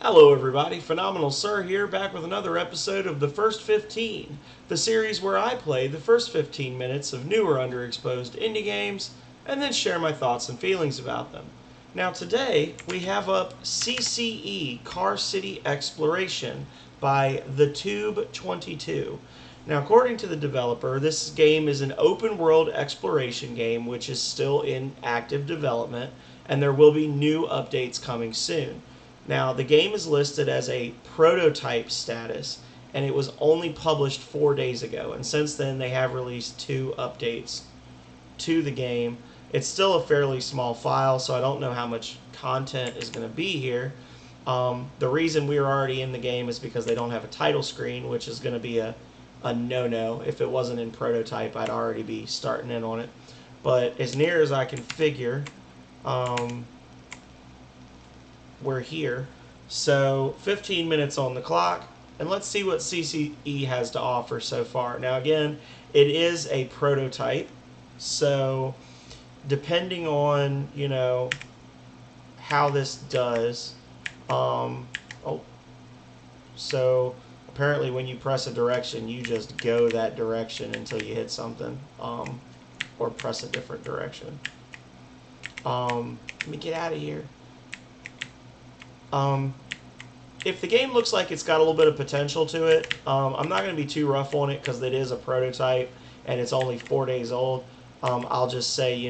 Hello everybody, Phenomenal Sir here, back with another episode of The First 15, the series where I play the first 15 minutes of new or underexposed indie games, and then share my thoughts and feelings about them. Now today, we have up CCE, Car City Exploration, by The Tube 22. Now, according to the developer, this game is an open world exploration game which is still in active development, and there will be new updates coming soon. Now, the game is listed as a prototype status, and it was only published 4 days ago. And since then, they have released 2 updates to the game. It's still a fairly small file, so I don't know how much content is going to be here. The reason we're already in the game is because they don't have a title screen, which is going to be a no-no. If it wasn't in prototype, I'd already be starting in on it. But as near as I can figure, we're here. So 15 minutes on the clock, and let's see what CCE has to offer so far. Now again, it is a prototype, so depending on, how this does, so apparently when you press a direction, you just go that direction until you hit something, or press a different direction. Let me get out of here. If the game looks like it's got a little bit of potential to it, I'm not going to be too rough on it because it is a prototype and it's only 4 days old. I'll just say,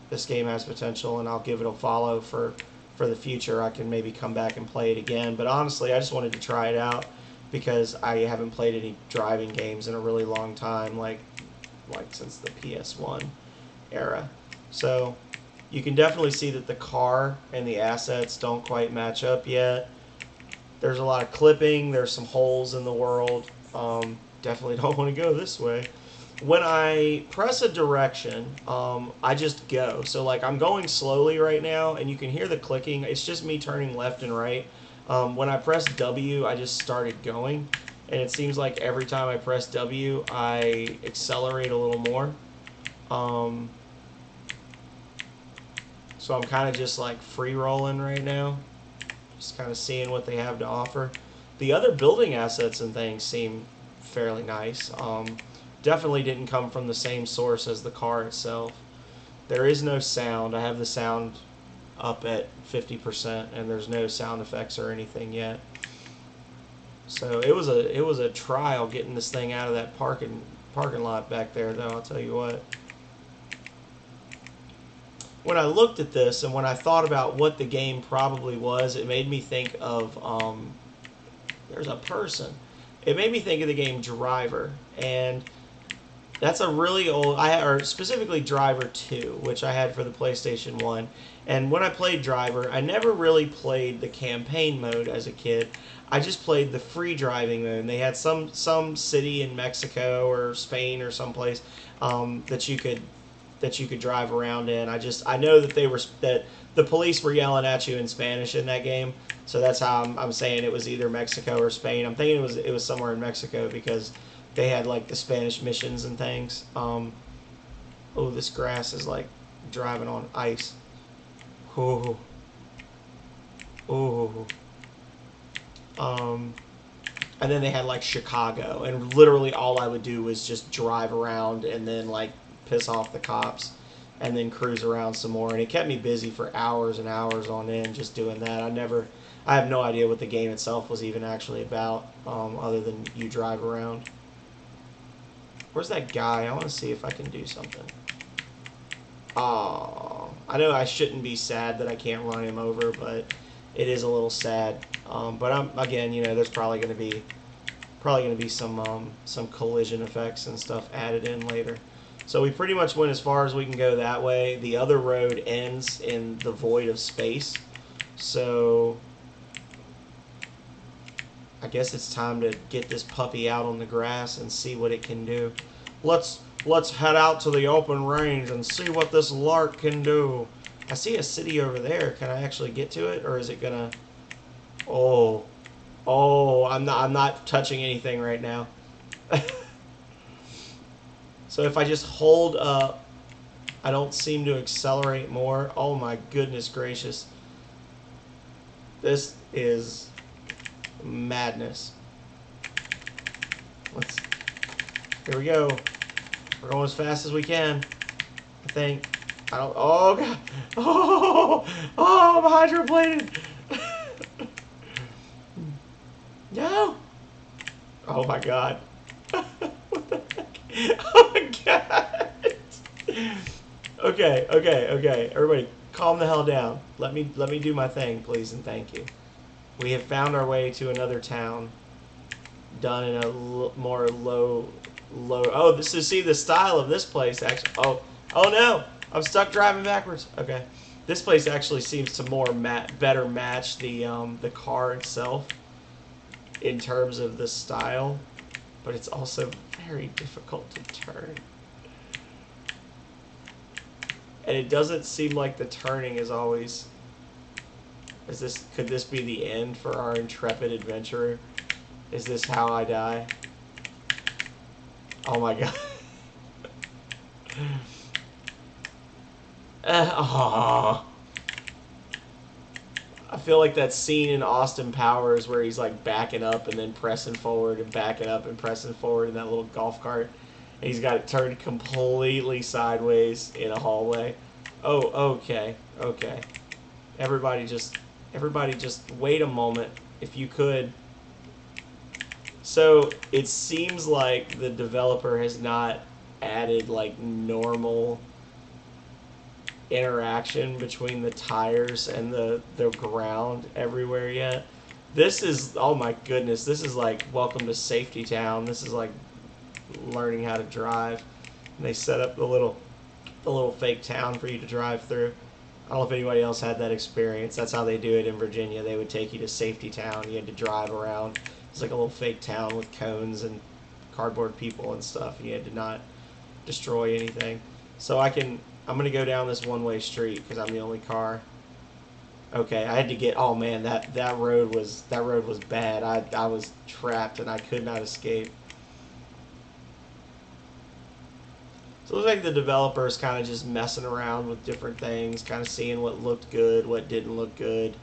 this game has potential, and I'll give it a follow for the future. I can maybe come back and play it again. But honestly, I just wanted to try it out because I haven't played any driving games in a really long time, like since the PS1 era. So you can definitely see that the car and the assets don't quite match up yet. There's a lot of clipping. There's some holes in the world. Definitely don't want to go this way. When I press a direction, I just go. So like I'm going slowly right now, and you can hear the clicking. It's just me turning left and right. When I press W, I just started going. And it seems like every time I press W, I accelerate a little more. So I'm kind of just like free rolling right now, just kind of seeing what they have to offer. The other building assets and things seem fairly nice. Definitely didn't come from the same source as the car itself. There is no sound. I have the sound up at 50%, and there's no sound effects or anything yet. So it was a trial getting this thing out of that parking lot back there, though. I'll tell you what. When I looked at this and when I thought about what the game probably was, it made me think of, there's a person. It made me think of the game Driver, and that's a really old, or specifically Driver 2, which I had for the PlayStation 1. And when I played Driver, I never really played the campaign mode as a kid. I just played the free driving mode. And they had some city in Mexico or Spain or someplace that you could drive around in. I know that that the police were yelling at you in Spanish in that game, so that's how I'm saying it was either Mexico or Spain. I'm thinking it was somewhere in Mexico because they had like the Spanish missions and things. Oh, this grass is like driving on ice. Oh, oh. And then they had like Chicago, and literally all I would do was just drive around and then like piss off the cops and then cruise around some more, and it kept me busy for hours and hours on end just doing that. I have no idea what the game itself was even actually about, other than you drive around. Where's that guy? I want to see if I can do something. Oh, I know I shouldn't be sad that I can't run him over, but it is a little sad. But again, there's probably going to be some collision effects and stuff added in later. So we pretty much went as far as we can go that way. The other road ends in the void of space. So I guess it's time to get this puppy out on the grass and see what it can do. Let's head out to the open range and see what this lark can do. I see a city over there. Can I actually get to it, or is it gonna? Oh, I'm not touching anything right now. So if I just hold up, I don't seem to accelerate more. Oh my goodness gracious. This is madness. Here we go. We're going as fast as we can. I think. I don't. Oh god. Oh, I'm hydroplated. No. Oh my god. What the heck? Oh my god. Okay. Everybody, calm the hell down. Let me do my thing, please and thank you. We have found our way to another town. Done in a more low. Oh, see the style of this place actually. Oh no, I'm stuck driving backwards. Okay, this place actually seems to better match the car itself in terms of the style, but it's also very difficult to turn. And it doesn't seem like the turning is always. Could this be the end for our intrepid adventurer? Is this how I die? Oh my god. I feel like that scene in Austin Powers where he's like backing up and then pressing forward and backing up and pressing forward in that little golf cart. And he's got it turned completely sideways in a hallway. Oh, okay. Everybody just wait a moment, if you could. So it seems like the developer has not added like normal interaction between the tires and the ground everywhere yet. This is, oh my goodness, this is like welcome to Safety Town. This is like learning how to drive. And they set up the little fake town for you to drive through. I don't know if anybody else had that experience. That's how they do it in Virginia. They would take you to Safety Town. You had to drive around. It's like a little fake town with cones and cardboard people and stuff. And you had to not destroy anything. So I'm going to go down this one-way street because I'm the only car. Okay, I had to get. Oh man, that road was bad. I was trapped and I could not escape. So it looks like the developer is kind of just messing around with different things, kind of seeing what looked good, what didn't look good.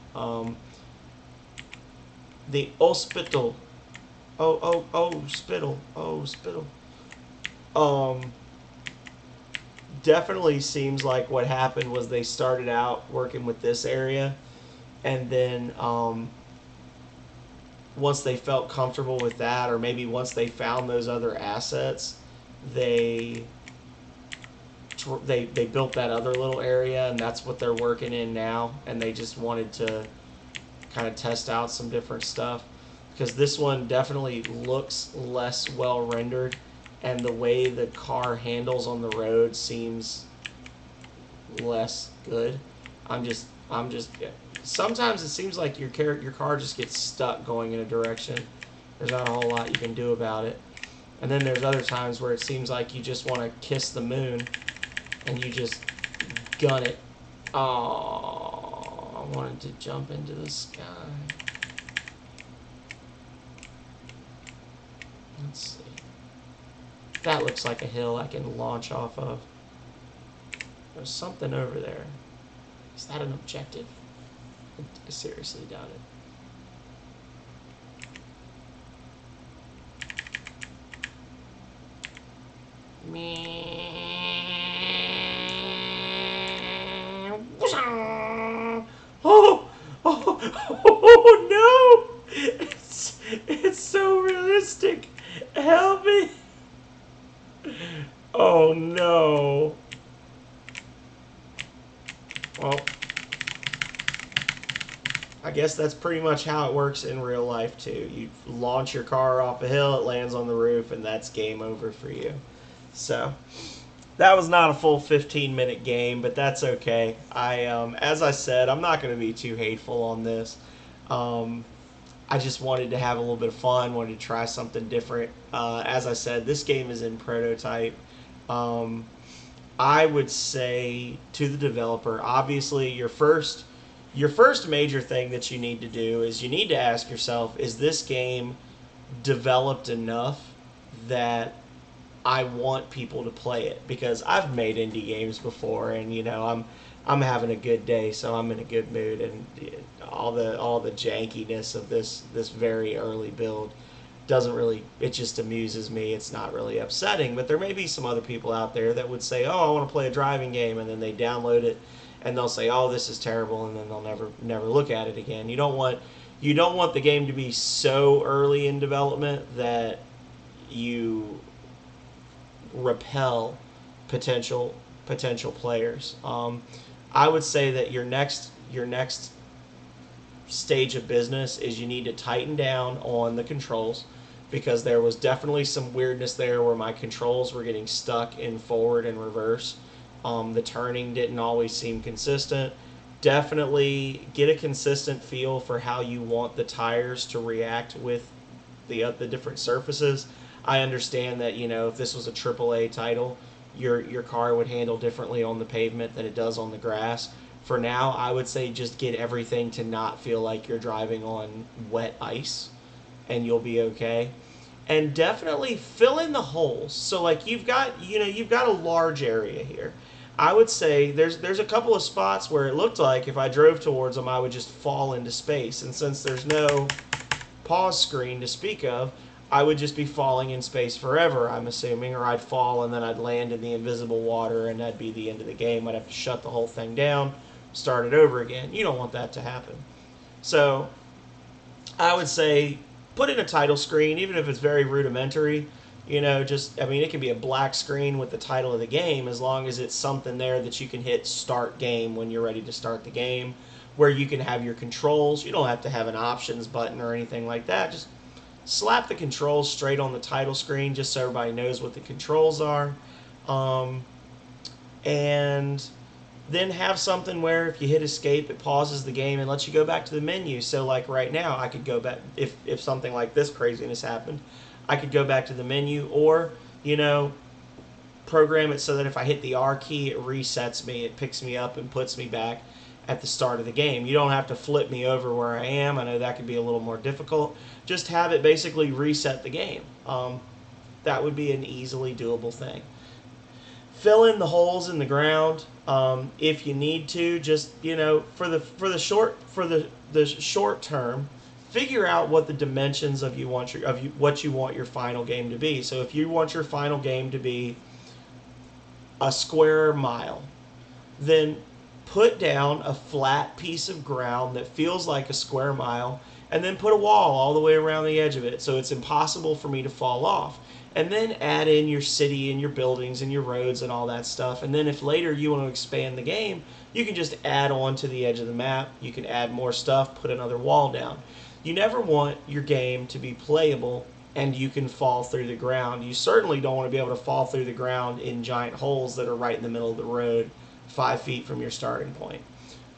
The hospital. Spittle. Definitely seems like what happened was they started out working with this area, and then once they felt comfortable with that, or maybe once they found those other assets, they built that other little area, and that's what they're working in now. And they just wanted to kind of test out some different stuff, because this one definitely looks less well rendered, and the way the car handles on the road seems less good. Sometimes it seems like your car just gets stuck going in a direction. There's not a whole lot you can do about it. And then there's other times where it seems like you just want to kiss the moon and you just gun it. Oh, I wanted to jump into the sky. Let's see. That looks like a hill I can launch off of. There's something over there. Is that an objective? I seriously doubt it. Oh no! It's so realistic. Help me! Oh no! Well, I guess that's pretty much how it works in real life too. You launch your car off a hill, it lands on the roof, and that's game over for you. So that was not a full 15-minute game, but that's okay. As I said, I'm not going to be too hateful on this. I just wanted to have a little bit of fun, wanted to try something different. As I said, this game is in prototype. I would say to the developer, obviously your first major thing that you need to do is you need to ask yourself, is this game developed enough that I want people to play it? Because I've made indie games before, and I'm having a good day, so I'm in a good mood, and all the jankiness of this very early build doesn't really, it just amuses me. It's not really upsetting, but there may be some other people out there that would say, "Oh, I want to play a driving game," and then they download it and they'll say, "Oh, this is terrible," and then they'll never look at it again. You don't want the game to be so early in development that you repel potential potential players. I would say that your next stage of business is you need to tighten down on the controls, because there was definitely some weirdness there where my controls were getting stuck in forward and reverse. The turning didn't always seem consistent. Definitely get a consistent feel for how you want the tires to react with the different surfaces. I understand that, if this was a AAA title, your car would handle differently on the pavement than it does on the grass. For now, I would say just get everything to not feel like you're driving on wet ice, and you'll be okay. And definitely fill in the holes. So like you've got a large area here. I would say there's a couple of spots where it looked like if I drove towards them, I would just fall into space. And since there's no pause screen to speak of, I would just be falling in space forever, I'm assuming, or I'd fall and then I'd land in the invisible water and that'd be the end of the game. I'd have to shut the whole thing down, start it over again. You don't want that to happen. So I would say put in a title screen, even if it's very rudimentary. It can be a black screen with the title of the game, as long as it's something there that you can hit start game when you're ready to start the game, where you can have your controls. You don't have to have an options button or anything like that. Just slap the controls straight on the title screen just so everybody knows what the controls are. And then have something where if you hit escape, it pauses the game and lets you go back to the menu. So like right now, I could go back, if something like this craziness happened, I could go back to the menu, or program it so that if I hit the R key, it resets me, it picks me up and puts me back at the start of the game. You don't have to flip me over where I am. I know that could be a little more difficult. Just have it basically reset the game. That would be an easily doable thing. Fill in the holes in the ground if you need to. Just for the short term, figure out what the dimensions of what you want your final game to be. So if you want your final game to be a square mile, then put down a flat piece of ground that feels like a square mile, and then put a wall all the way around the edge of it so it's impossible for me to fall off. And then add in your city and your buildings and your roads and all that stuff. And then if later you want to expand the game, you can just add on to the edge of the map. You can add more stuff, put another wall down. You never want your game to be playable and you can fall through the ground. You certainly don't want to be able to fall through the ground in giant holes that are right in the middle of the road, 5 feet from your starting point.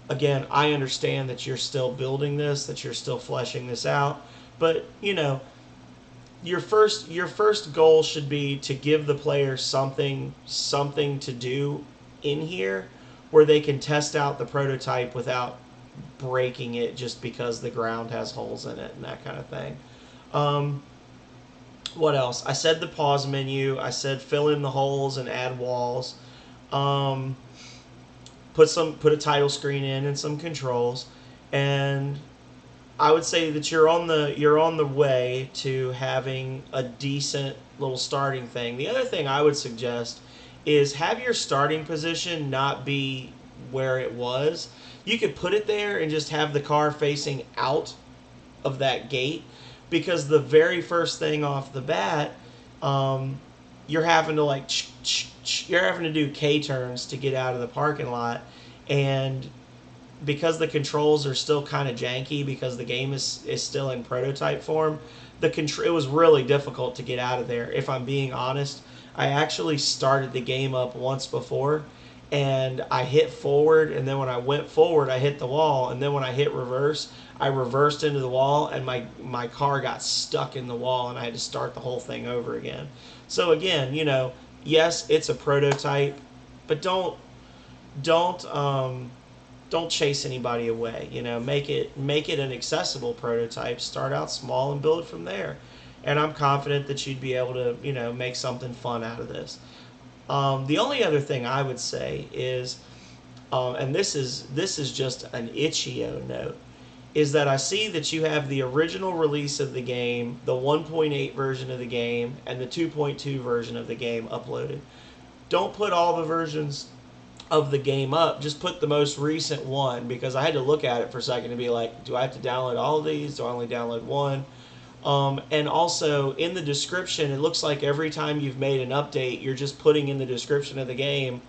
Again, I understand that you're still building this, that you're still fleshing this out, but your first goal should be to give the player something to do in here where they can test out the prototype without breaking it just because the ground has holes in it and that kind of thing. What else? I said the pause menu. I said fill in the holes and add walls. Put a title screen in and some controls, and I would say that you're on the way to having a decent little starting thing. The other thing I would suggest is have your starting position not be where it was. You could put it there and just have the car facing out of that gate, because the very first thing off the bat, you're having to do K turns to get out of the parking lot, and because the controls are still kind of janky because the game is still in prototype form, it was really difficult to get out of there. If I'm being honest, I actually started the game up once before, and I hit forward, and then when I went forward, I hit the wall, and then when I hit reverse, I reversed into the wall, and my car got stuck in the wall, and I had to start the whole thing over again. So again, yes, it's a prototype, but don't chase anybody away. Make it an accessible prototype. Start out small and build from there. And I'm confident that you'd be able to make something fun out of this. The only other thing I would say is and this is just an itch.io note, is that I see that you have the original release of the game, the 1.8 version of the game, and the 2.2 version of the game uploaded. Don't put all the versions of the game up. Just put the most recent one, because I had to look at it for a second to be like, do I have to download all of these? Do I only download one? And also in the description, it looks like every time you've made an update, you're just putting in the description of the game,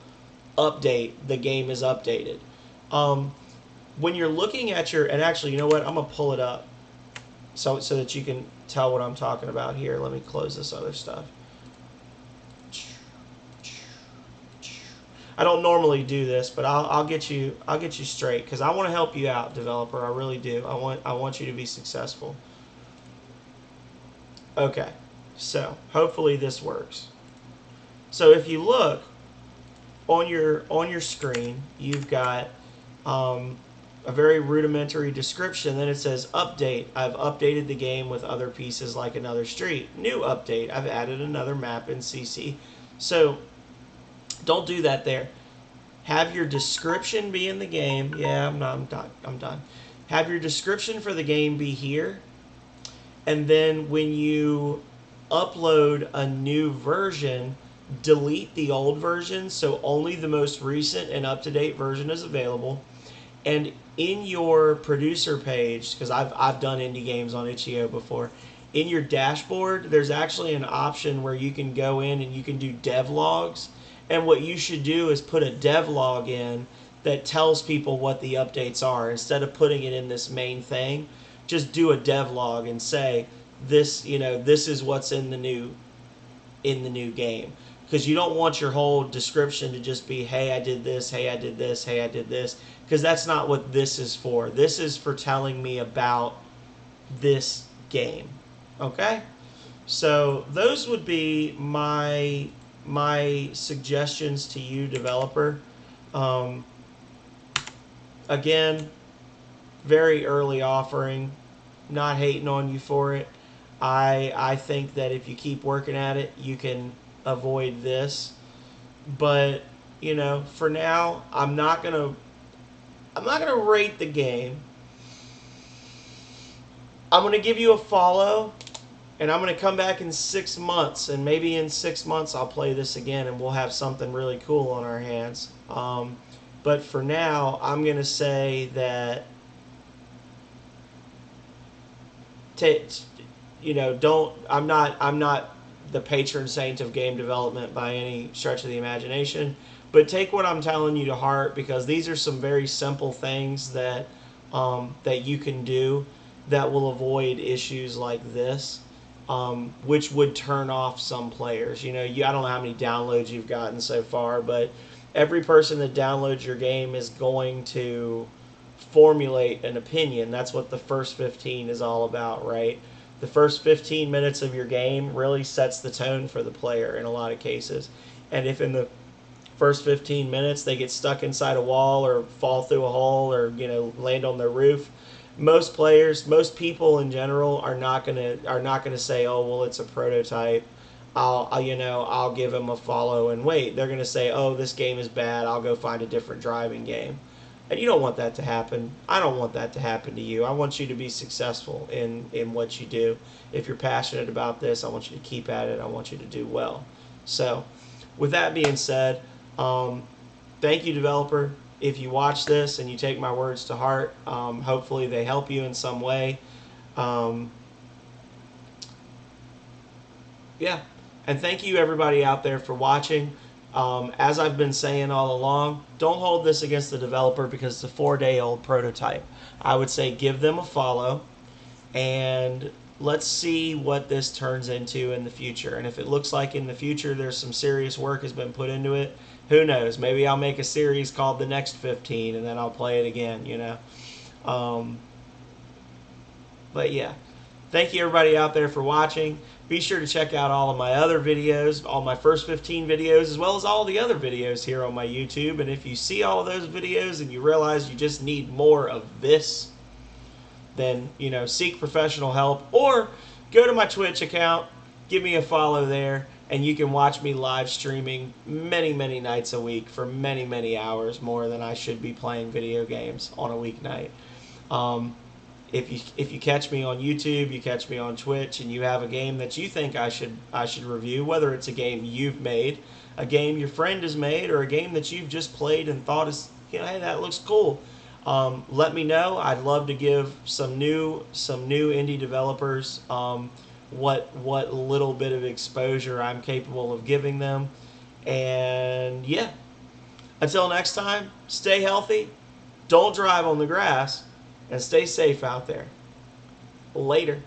update, the game is updated. When you're looking at your, and actually, you know what? I'm going to pull it up so that you can tell what I'm talking about here. Let me close this other stuff. I don't normally do this, but I'll get you straight, because I want to help you out, developer. I really do. I want you to be successful. Okay, so hopefully this works. So if you look on your screen, you've got a very rudimentary description. Then it says update. I've updated the game with other pieces like another street. New update. I've added another map in CC. So don't do that there. Have your description be in the game. Yeah, I'm done. Have your description for the game be here. And then when you upload a new version, delete the old version so only the most recent and up-to-date version is available. And in your producer page, because I've done indie games on itch.io before, in your dashboard, there's actually an option where you can go in and you can do devlogs. And what you should do is put a devlog in that tells people what the updates are. Instead of putting it in this main thing, just do a devlog and say, this is what's in the new game. Because you don't want your whole description to just be, hey, I did this, hey, I did this, hey, I did this. Because that's not what this is for. This is for telling me about this game. Okay? So those would be my suggestions to you, developer. Again, very early offering. Not hating on you for it. I think that if you keep working at it, you can avoid this. But for now, I'm not gonna rate the game. I'm gonna give you a follow, and I'm gonna come back in 6 months, and maybe in 6 months I'll play this again, and we'll have something really cool on our hands. But for now, I'm gonna say that I'm not the patron saint of game development by any stretch of the imagination, but take what I'm telling you to heart, because these are some very simple things that you can do that will avoid issues like this, which would turn off some players. I don't know how many downloads you've gotten so far, but every person that downloads your game is going to formulate an opinion. That's what the first 15 is all about, right? The first 15 minutes of your game really sets the tone for the player in a lot of cases. And if in the first 15 minutes they get stuck inside a wall or fall through a hole or land on their roof, most people in general are not gonna say, oh well, it's a prototype, I'll give him a follow and wait. They're gonna say, oh, this game is bad, I'll go find a different driving game. And you don't want that to happen. I don't want that to happen to you. I want you to be successful in what you do. If you're passionate about this, I want you to keep at it. I want you to do well. So, with that being said, thank you, developer. If you watch this and you take my words to heart, hopefully they help you in some way. Yeah. And thank you, everybody out there, for watching. As I've been saying all along, don't hold this against the developer because it's a 4-day-old prototype. I would say give them a follow, and let's see what this turns into in the future. And if it looks like in the future there's some serious work has been put into it, who knows? Maybe I'll make a series called The Next 15, and then I'll play it again, But yeah, thank you, everybody out there, for watching. Be sure to check out all of my other videos, all my first 15 videos, as well as all the other videos here on my YouTube. And if you see all of those videos and you realize you just need more of this, then, seek professional help, or go to my Twitch account, give me a follow there, and you can watch me live streaming many, many nights a week for many, many hours more than I should be playing video games on a weeknight. Um, if you catch me on YouTube, you catch me on Twitch, and you have a game that you think I should review, whether it's a game you've made, a game your friend has made, or a game that you've just played and thought is, hey, that looks cool. Let me know. I'd love to give some new indie developers what little bit of exposure I'm capable of giving them. And yeah, until next time, stay healthy, don't drive on the grass, and stay safe out there. Later.